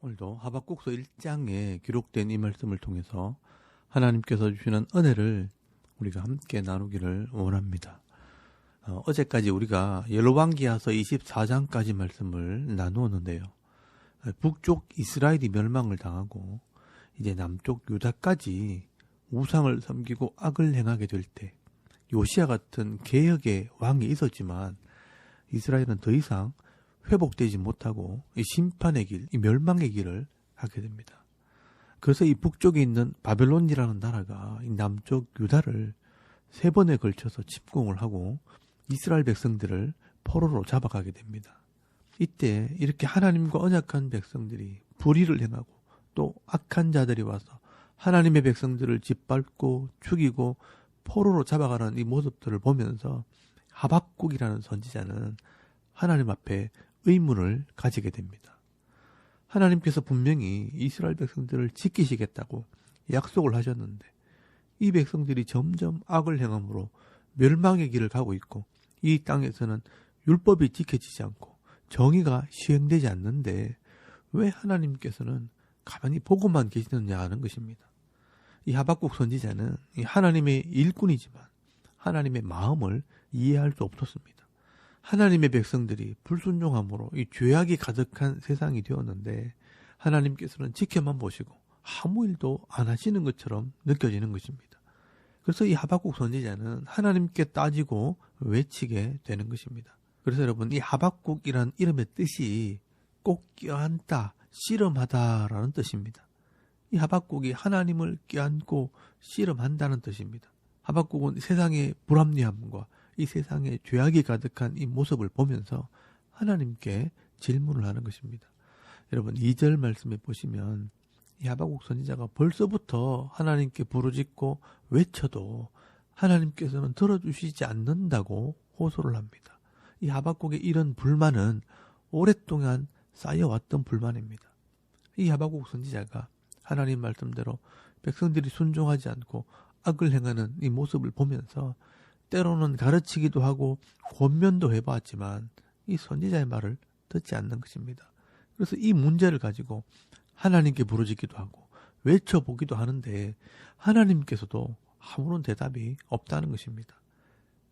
오늘도 하박국서 1장에 기록된 이 말씀을 통해서 하나님께서 주시는 은혜를 우리가 함께 나누기를 원합니다. 어제까지 우리가 열왕기하서 24장까지 말씀을 나누었는데요. 북쪽 이스라엘이 멸망을 당하고 이제 남쪽 유다까지 우상을 섬기고 악을 행하게 될 때 요시야 같은 개혁의 왕이 있었지만 이스라엘은 더 이상 회복되지 못하고 이 심판의 길, 이 멸망의 길을 가게 됩니다. 그래서 이 북쪽에 있는 바벨론이라는 나라가 이 남쪽 유다를 3번에 걸쳐서 침공을 하고 이스라엘 백성들을 포로로 잡아가게 됩니다. 이때 이렇게 하나님과 언약한 백성들이 불의를 행하고 또 악한 자들이 와서 하나님의 백성들을 짓밟고 죽이고 포로로 잡아가는 이 모습들을 보면서 하박국이라는 선지자는 하나님 앞에 의문을 가지게 됩니다. 하나님께서 분명히 이스라엘 백성들을 지키시겠다고 약속을 하셨는데 이 백성들이 점점 악을 행함으로 멸망의 길을 가고 있고 이 땅에서는 율법이 지켜지지 않고 정의가 시행되지 않는데 왜 하나님께서는 가만히 보고만 계시느냐 하는 것입니다. 이 하박국 선지자는 하나님의 일꾼이지만 하나님의 마음을 이해할 수 없었습니다. 하나님의 백성들이 불순종함으로 이 죄악이 가득한 세상이 되었는데 하나님께서는 지켜만 보시고 아무 일도 안 하시는 것처럼 느껴지는 것입니다. 그래서 이 하박국 선지자는 하나님께 따지고 외치게 되는 것입니다. 그래서 여러분, 이 하박국이란 이름의 뜻이 꼭 껴안다, 씨름하다라는 뜻입니다. 이 하박국이 하나님을 껴안고 씨름한다는 뜻입니다. 하박국은 세상의 불합리함과 이 세상에 죄악이 가득한 이 모습을 보면서 하나님께 질문을 하는 것입니다. 여러분 2절 말씀에 보시면 이 하박국 선지자가 벌써부터 하나님께 부르짖고 외쳐도 하나님께서는 들어주시지 않는다고 호소를 합니다. 이 하박국의 이런 불만은 오랫동안 쌓여왔던 불만입니다. 이 하박국 선지자가 하나님 말씀대로 백성들이 순종하지 않고 악을 행하는 이 모습을 보면서 때로는 가르치기도 하고 권면도 해봤지만 이 선지자의 말을 듣지 않는 것입니다. 그래서 이 문제를 가지고 하나님께 부르짖기도 하고 외쳐보기도 하는데 하나님께서도 아무런 대답이 없다는 것입니다.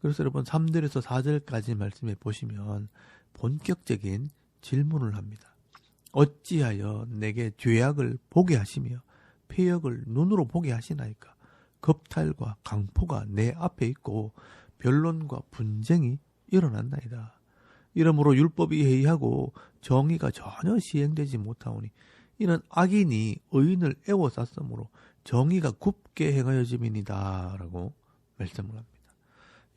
그래서 여러분 3절에서 4절까지 말씀해 보시면 본격적인 질문을 합니다. 어찌하여 내게 죄악을 보게 하시며 폐역을 눈으로 보게 하시나이까? 겁탈과 강포가 내 앞에 있고 변론과 분쟁이 일어났나이다. 이러므로 율법이 해이하고 정의가 전혀 시행되지 못하오니 이는 악인이 의인을 애워쌌으므로 정의가 굽게 행하여짐이니이다 라고 말씀을 합니다.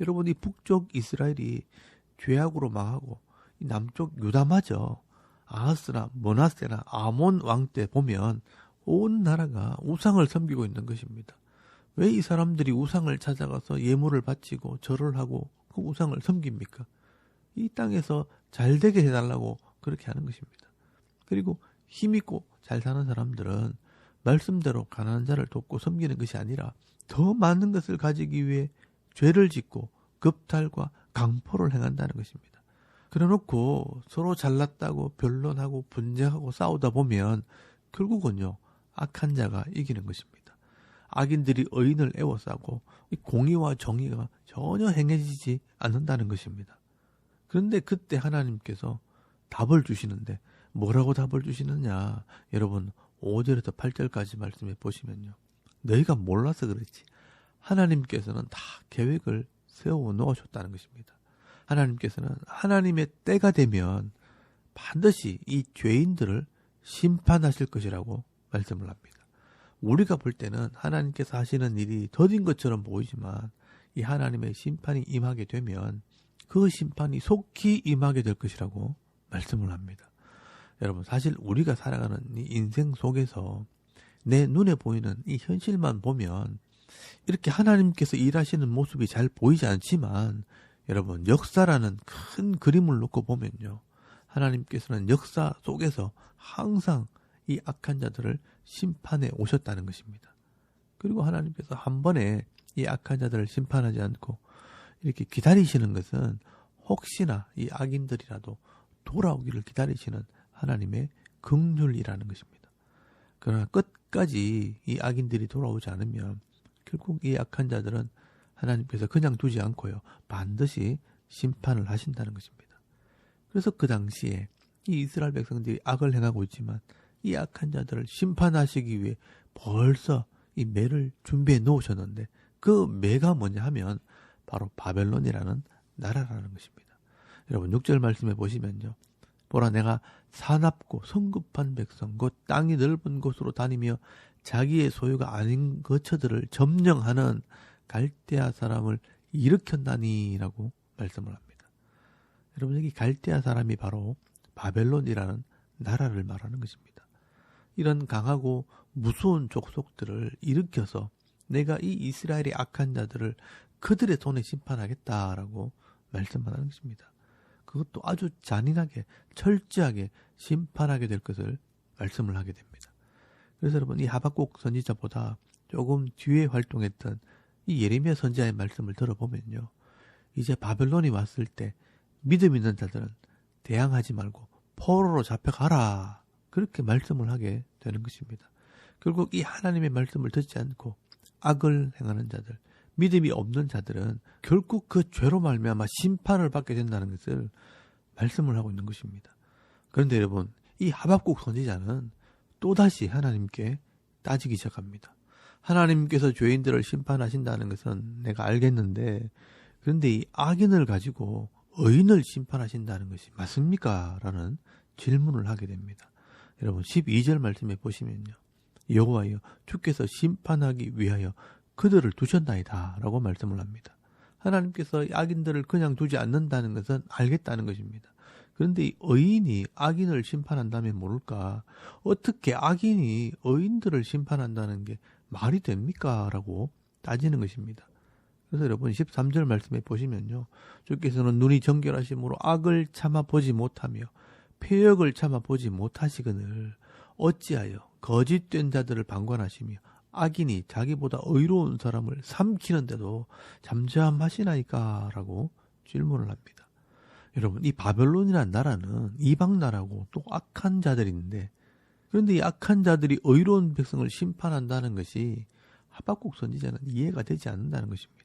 여러분, 이 북쪽 이스라엘이 죄악으로 망하고 이 남쪽 유다마저 아하스나 므낫세나 아몬 왕 때 보면 온 나라가 우상을 섬기고 있는 것입니다. 왜 이 사람들이 우상을 찾아가서 예물을 바치고 절을 하고 그 우상을 섬깁니까? 이 땅에서 잘 되게 해달라고 그렇게 하는 것입니다. 그리고 힘있고 잘 사는 사람들은 말씀대로 가난한 자를 돕고 섬기는 것이 아니라 더 많은 것을 가지기 위해 죄를 짓고 겁탈과 강포를 행한다는 것입니다. 그래놓고 서로 잘났다고 변론하고 분쟁하고 싸우다 보면 결국은요 악한 자가 이기는 것입니다. 악인들이 의인을 애워싸고 공의와 정의가 전혀 행해지지 않는다는 것입니다. 그런데 그때 하나님께서 답을 주시는데 뭐라고 답을 주시느냐? 여러분 5절에서 8절까지 말씀해 보시면요. 너희가 몰라서 그렇지 하나님께서는 다 계획을 세워 놓으셨다는 것입니다. 하나님께서는 하나님의 때가 되면 반드시 이 죄인들을 심판하실 것이라고 말씀을 합니다. 우리가 볼 때는 하나님께서 하시는 일이 더딘 것처럼 보이지만 이 하나님의 심판이 임하게 되면 그 심판이 속히 임하게 될 것이라고 말씀을 합니다. 여러분 사실 우리가 살아가는 이 인생 속에서 내 눈에 보이는 이 현실만 보면 이렇게 하나님께서 일하시는 모습이 잘 보이지 않지만 여러분 역사라는 큰 그림을 놓고 보면요. 하나님께서는 역사 속에서 항상 이 악한 자들을 심판해 오셨다는 것입니다. 그리고 하나님께서 한 번에 이 악한 자들을 심판하지 않고 이렇게 기다리시는 것은 혹시나 이 악인들이라도 돌아오기를 기다리시는 하나님의 긍휼이라는 것입니다. 그러나 끝까지 이 악인들이 돌아오지 않으면 결국 이 악한 자들은 하나님께서 그냥 두지 않고요. 반드시 심판을 하신다는 것입니다. 그래서 그 당시에 이 이스라엘 백성들이 악을 행하고 있지만 이 악한 자들을 심판하시기 위해 벌써 이 매를 준비해 놓으셨는데 그 매가 뭐냐 하면 바로 바벨론이라는 나라라는 것입니다. 여러분 6절 말씀해 보시면요. 보라 내가 사납고 성급한 백성 곧 땅이 넓은 곳으로 다니며 자기의 소유가 아닌 거처들을 점령하는 갈대아 사람을 일으켰나니라고 말씀을 합니다. 여러분 여기 갈대아 사람이 바로 바벨론이라는 나라를 말하는 것입니다. 이런 강하고 무서운 족속들을 일으켜서 내가 이 이스라엘의 악한 자들을 그들의 손에 심판하겠다라고 말씀하는 것입니다. 그것도 아주 잔인하게 철저하게 심판하게 될 것을 말씀을 하게 됩니다. 그래서 여러분 이 하박국 선지자보다 조금 뒤에 활동했던 이 예레미야 선지자의 말씀을 들어보면요. 이제 바벨론이 왔을 때 믿음 있는 자들은 대항하지 말고 포로로 잡혀가라. 그렇게 말씀을 하게 되는 것입니다. 결국 이 하나님의 말씀을 듣지 않고 악을 행하는 자들, 믿음이 없는 자들은 결국 그 죄로 말미암아 심판을 받게 된다는 것을 말씀을 하고 있는 것입니다. 그런데 여러분, 이 하박국 선지자는 또다시 하나님께 따지기 시작합니다. 하나님께서 죄인들을 심판하신다는 것은 내가 알겠는데 그런데 이 악인을 가지고 의인을 심판하신다는 것이 맞습니까? 라는 질문을 하게 됩니다. 여러분 12절 말씀에 보시면요. 여호와여 주께서 심판하기 위하여 그들을 두셨나이다 라고 말씀을 합니다. 하나님께서 악인들을 그냥 두지 않는다는 것은 알겠다는 것입니다. 그런데 이 의인이 악인을 심판한다면 모를까? 어떻게 악인이 의인들을 심판한다는 게 말이 됩니까? 라고 따지는 것입니다. 그래서 여러분 13절 말씀에 보시면요. 주께서는 눈이 정결하심으로 악을 참아보지 못하며 패역을 참아보지 못하시거늘 어찌하여 거짓된 자들을 방관하시며 악인이 자기보다 의로운 사람을 삼키는데도 잠잠하시나이까? 라고 질문을 합니다. 여러분 이 바벨론이라는 나라는 이방 나라고 또 악한 자들인데 그런데 이 악한 자들이 의로운 백성을 심판한다는 것이 하박국 선지자는 이해가 되지 않는다는 것입니다.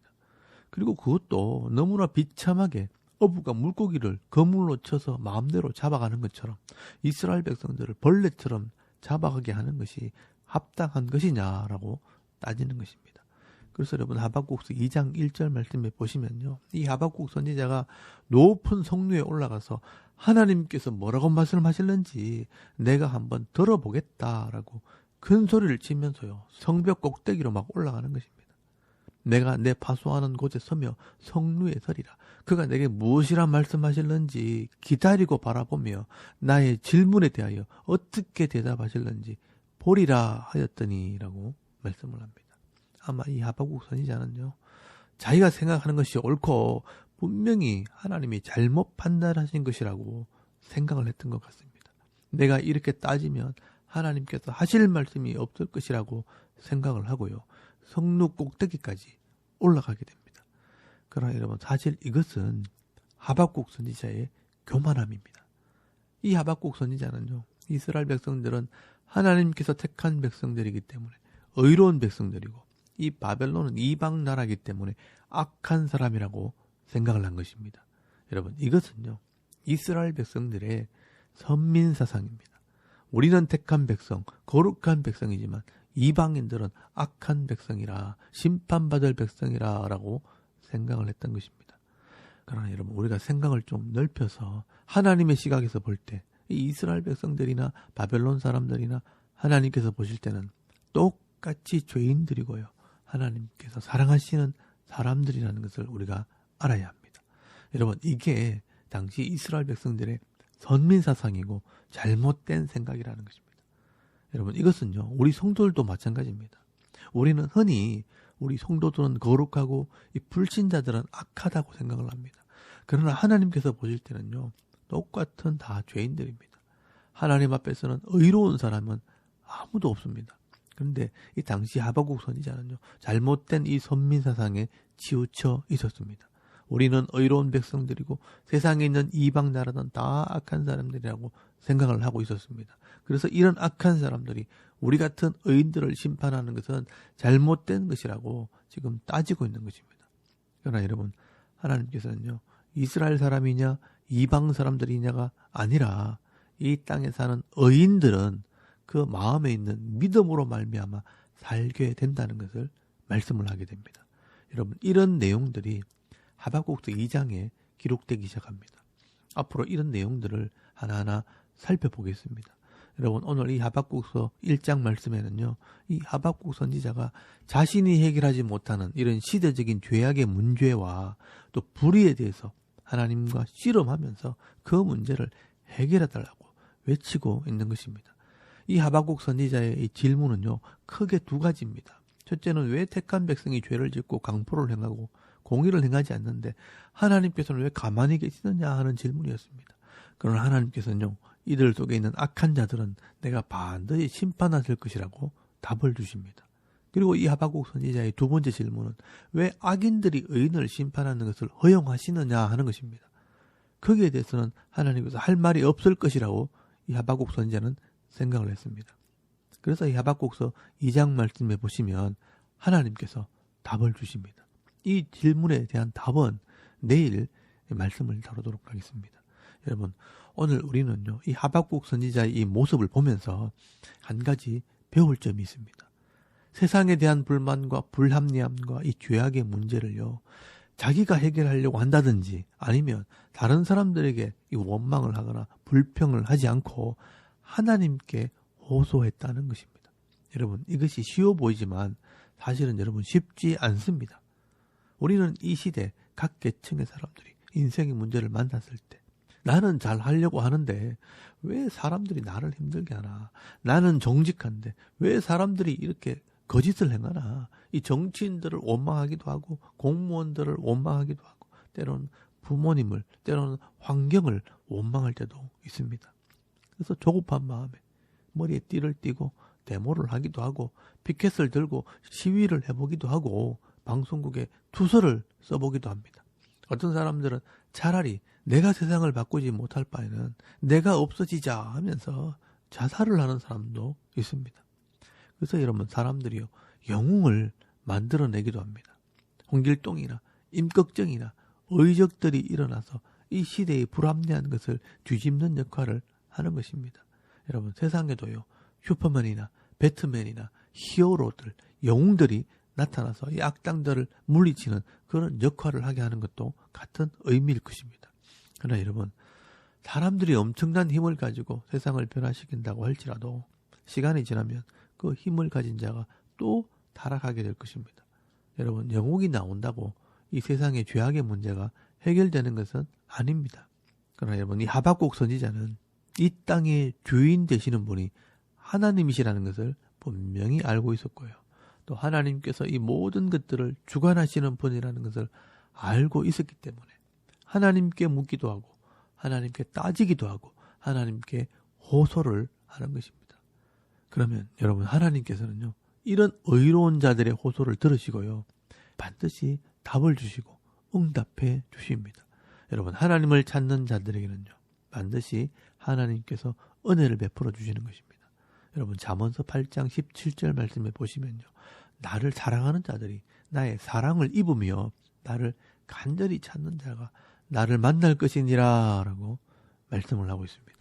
그리고 그것도 너무나 비참하게 어부가 물고기를 그물로 쳐서 마음대로 잡아가는 것처럼 이스라엘 백성들을 벌레처럼 잡아가게 하는 것이 합당한 것이냐라고 따지는 것입니다. 그래서 여러분 하박국서 2장 1절 말씀에 보시면요. 이 하박국 선지자가 높은 성루에 올라가서 하나님께서 뭐라고 말씀하실는지 내가 한번 들어보겠다라고 큰 소리를 치면서요. 성벽 꼭대기로 막 올라가는 것입니다. 내가 내 파수하는 곳에 서며 성루에 서리라. 그가 내게 무엇이라 말씀하실는지 기다리고 바라보며 나의 질문에 대하여 어떻게 대답하실는지 보리라 하였더니라고 말씀을 합니다. 아마 이 하박국 선지자는요. 자기가 생각하는 것이 옳고 분명히 하나님이 잘못 판단하신 것이라고 생각을 했던 것 같습니다. 내가 이렇게 따지면 하나님께서 하실 말씀이 없을 것이라고 생각을 하고요. 성루 꼭대기까지 올라가게 됩니다. 그러나 여러분 사실 이것은 하박국 선지자의 교만함입니다. 이 하박국 선지자는요. 이스라엘 백성들은 하나님께서 택한 백성들이기 때문에 의로운 백성들이고 이 바벨론은 이방 나라이기 때문에 악한 사람이라고 생각을 한 것입니다. 여러분 이것은요. 이스라엘 백성들의 선민사상입니다. 우리는 택한 백성, 거룩한 백성이지만 이방인들은 악한 백성이라 심판받을 백성이라 라고 생각을 했던 것입니다. 그러나 여러분 우리가 생각을 좀 넓혀서 하나님의 시각에서 볼 때 이 이스라엘 백성들이나 바벨론 사람들이나 하나님께서 보실 때는 똑같이 죄인들이고요. 하나님께서 사랑하시는 사람들이라는 것을 우리가 알아야 합니다. 여러분 이게 당시 이스라엘 백성들의 선민사상이고 잘못된 생각이라는 것입니다. 여러분 이것은요 우리 성도들도 마찬가지입니다. 우리는 흔히 우리 성도들은 거룩하고 이 불신자들은 악하다고 생각을 합니다. 그러나 하나님께서 보실 때는요 똑같은 다 죄인들입니다. 하나님 앞에서는 의로운 사람은 아무도 없습니다. 그런데 이 당시 하박국 선지자는요 잘못된 이 선민사상에 치우쳐 있었습니다. 우리는 의로운 백성들이고 세상에 있는 이방 나라는 다 악한 사람들이라고 생각을 하고 있었습니다. 그래서 이런 악한 사람들이 우리 같은 의인들을 심판하는 것은 잘못된 것이라고 지금 따지고 있는 것입니다. 그러나 여러분, 하나님께서는요, 이스라엘 사람이냐 이방 사람들이냐가 아니라 이 땅에 사는 의인들은 그 마음에 있는 믿음으로 말미암아 살게 된다는 것을 말씀을 하게 됩니다. 여러분, 이런 내용들이 하박국서 2장에 기록되기 시작합니다. 앞으로 이런 내용들을 하나하나 살펴보겠습니다. 여러분, 오늘 이 하박국서 1장 말씀에는요, 이 하박국 선지자가 자신이 해결하지 못하는 이런 시대적인 죄악의 문제와 또 불의에 대해서 하나님과 씨름하면서 그 문제를 해결해달라고 외치고 있는 것입니다. 이 하박국 선지자의 이 질문은요, 크게 두 가지입니다. 첫째는 왜 택한 백성이 죄를 짓고 강포를 행하고 공의를 행하지 않는데 하나님께서는 왜 가만히 계시느냐 하는 질문이었습니다. 그러나 하나님께서는요, 이들 속에 있는 악한 자들은 내가 반드시 심판하실 것이라고 답을 주십니다. 그리고 이 하박국 선지자의 두 번째 질문은 왜 악인들이 의인을 심판하는 것을 허용하시느냐 하는 것입니다. 거기에 대해서는 하나님께서 할 말이 없을 것이라고 이 하박국 선지자는 생각을 했습니다. 그래서 이 하박국서 2장 말씀에 보시면 하나님께서 답을 주십니다. 이 질문에 대한 답은 내일 말씀을 다루도록 하겠습니다. 여러분, 오늘 우리는요, 이 하박국 선지자의 이 모습을 보면서 한 가지 배울 점이 있습니다. 세상에 대한 불만과 불합리함과 이 죄악의 문제를요, 자기가 해결하려고 한다든지 아니면 다른 사람들에게 이 원망을 하거나 불평을 하지 않고 하나님께 호소했다는 것입니다. 여러분, 이것이 쉬워 보이지만 사실은 여러분 쉽지 않습니다. 우리는 이 시대 각 계층의 사람들이 인생의 문제를 만났을 때 나는 잘 하려고 하는데 왜 사람들이 나를 힘들게 하나? 나는 정직한데 왜 사람들이 이렇게 거짓을 행하나? 이 정치인들을 원망하기도 하고 공무원들을 원망하기도 하고 때로는 부모님을, 때로는 환경을 원망할 때도 있습니다. 그래서 조급한 마음에 머리에 띠를 띠고 데모를 하기도 하고 피켓을 들고 시위를 해보기도 하고 방송국에 투서를 써보기도 합니다. 어떤 사람들은 차라리 내가 세상을 바꾸지 못할 바에는 내가 없어지자 하면서 자살을 하는 사람도 있습니다. 그래서 여러분, 사람들이요, 영웅을 만들어내기도 합니다. 홍길동이나 임꺽정이나 의적들이 일어나서 이 시대의 불합리한 것을 뒤집는 역할을 하는 것입니다. 여러분, 세상에도요, 슈퍼맨이나 배트맨이나 히어로들, 영웅들이 나타나서 이 악당들을 물리치는 그런 역할을 하게 하는 것도 같은 의미일 것입니다. 그러나 여러분, 사람들이 엄청난 힘을 가지고 세상을 변화시킨다고 할지라도 시간이 지나면 그 힘을 가진 자가 또 타락하게 될 것입니다. 여러분, 영웅이 나온다고 이 세상의 죄악의 문제가 해결되는 것은 아닙니다. 그러나 여러분, 이 하박국 선지자는 이 땅의 주인 되시는 분이 하나님이시라는 것을 분명히 알고 있었고요. 또 하나님께서 이 모든 것들을 주관하시는 분이라는 것을 알고 있었기 때문에 하나님께 묻기도 하고 하나님께 따지기도 하고 하나님께 호소를 하는 것입니다. 그러면 여러분, 하나님께서는요, 이런 의로운 자들의 호소를 들으시고요, 반드시 답을 주시고 응답해 주십니다. 여러분, 하나님을 찾는 자들에게는요, 반드시 하나님께서 은혜를 베풀어 주시는 것입니다. 여러분, 잠언서 8장 17절 말씀에 보시면요, 나를 사랑하는 자들이 나의 사랑을 입으며 나를 간절히 찾는 자가 나를 만날 것이니라 라고 말씀을 하고 있습니다.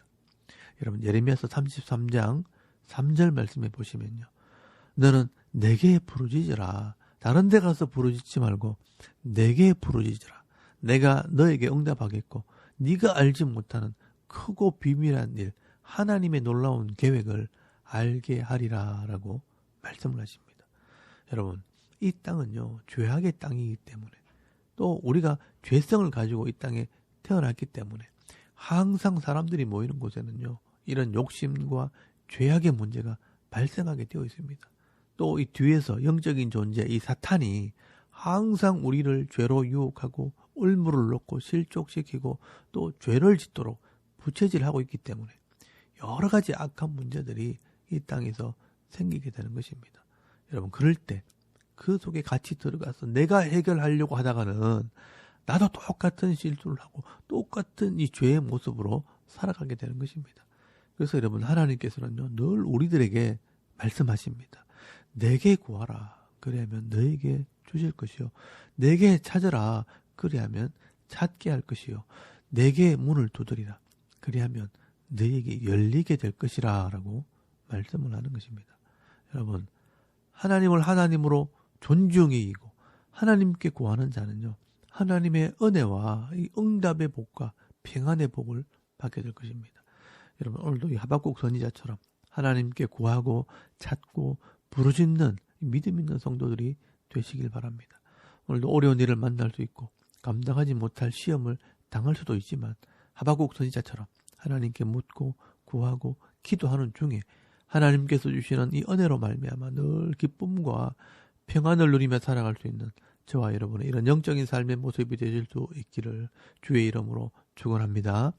여러분, 예레미야서 33장 3절 말씀에 보시면요, 너는 내게 부르짖으라. 다른 데 가서 부르짖지 말고 내게 부르짖으라. 내가 너에게 응답하겠고 네가 알지 못하는 크고 비밀한 일, 하나님의 놀라운 계획을 알게 하리라 라고 말씀을 하십니다. 여러분, 이 땅은요, 죄악의 땅이기 때문에 또 우리가 죄성을 가지고 이 땅에 태어났기 때문에 항상 사람들이 모이는 곳에는요, 이런 욕심과 죄악의 문제가 발생하게 되어 있습니다. 또 이 뒤에서 영적인 존재, 이 사탄이 항상 우리를 죄로 유혹하고 울무를 놓고 실족시키고 또 죄를 짓도록 부채질하고 있기 때문에 여러 가지 악한 문제들이 이 땅에서 생기게 되는 것입니다. 여러분, 그럴 때 그 속에 같이 들어가서 내가 해결하려고 하다가는 나도 똑같은 실수를 하고 똑같은 이 죄의 모습으로 살아가게 되는 것입니다. 그래서 여러분, 하나님께서는요, 늘 우리들에게 말씀하십니다. 내게 구하라. 그리하면 너에게 주실 것이요. 내게 찾으라. 그리하면 찾게 할 것이요. 내게 문을 두드리라. 그리하면 너에게 열리게 될 것이라 라고 말씀을 하는 것입니다. 여러분, 하나님을 하나님으로 존중히 여기고 하나님께 구하는 자는요, 하나님의 은혜와 이 응답의 복과 평안의 복을 받게 될 것입니다. 여러분, 오늘도 이 하박국 선지자처럼 하나님께 구하고 찾고 부르짖는 믿음 있는 성도들이 되시길 바랍니다. 오늘도 어려운 일을 만날 수 있고 감당하지 못할 시험을 당할 수도 있지만 하박국 선지자처럼 하나님께 묻고 구하고 기도하는 중에 하나님께서 주시는 이 은혜로 말미암아 늘 기쁨과 평안을 누리며 살아갈 수 있는 저와 여러분의 이런 영적인 삶의 모습이 되실 수 있기를 주의 이름으로 축원합니다.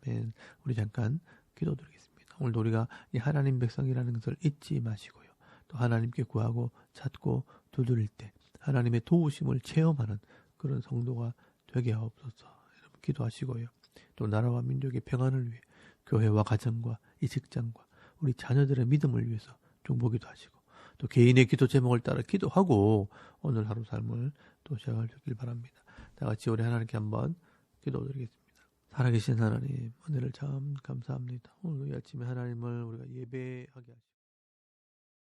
아멘. 우리 잠깐 기도드리겠습니다. 오늘도 우리가 이 하나님 백성이라는 것을 잊지 마시고요. 또 하나님께 구하고 찾고 두드릴 때 하나님의 도우심을 체험하는 그런 성도가 되게 하옵소서. 여러분 기도하시고요. 또 나라와 민족의 평안을 위해 교회와 가정과 이 직장과 우리 자녀들의 믿음을 위해서 중보기도 하시고 또 개인의 기도 제목을 따라 기도하고 오늘 하루 삶을 또 시작할 수 있길 바랍니다. 다 같이 우리 하나님께 한번 기도드리겠습니다. 살아계신 하나님, 은혜를 참 감사합니다. 오늘 이 아침에 하나님을 우리가 예배하게 하시고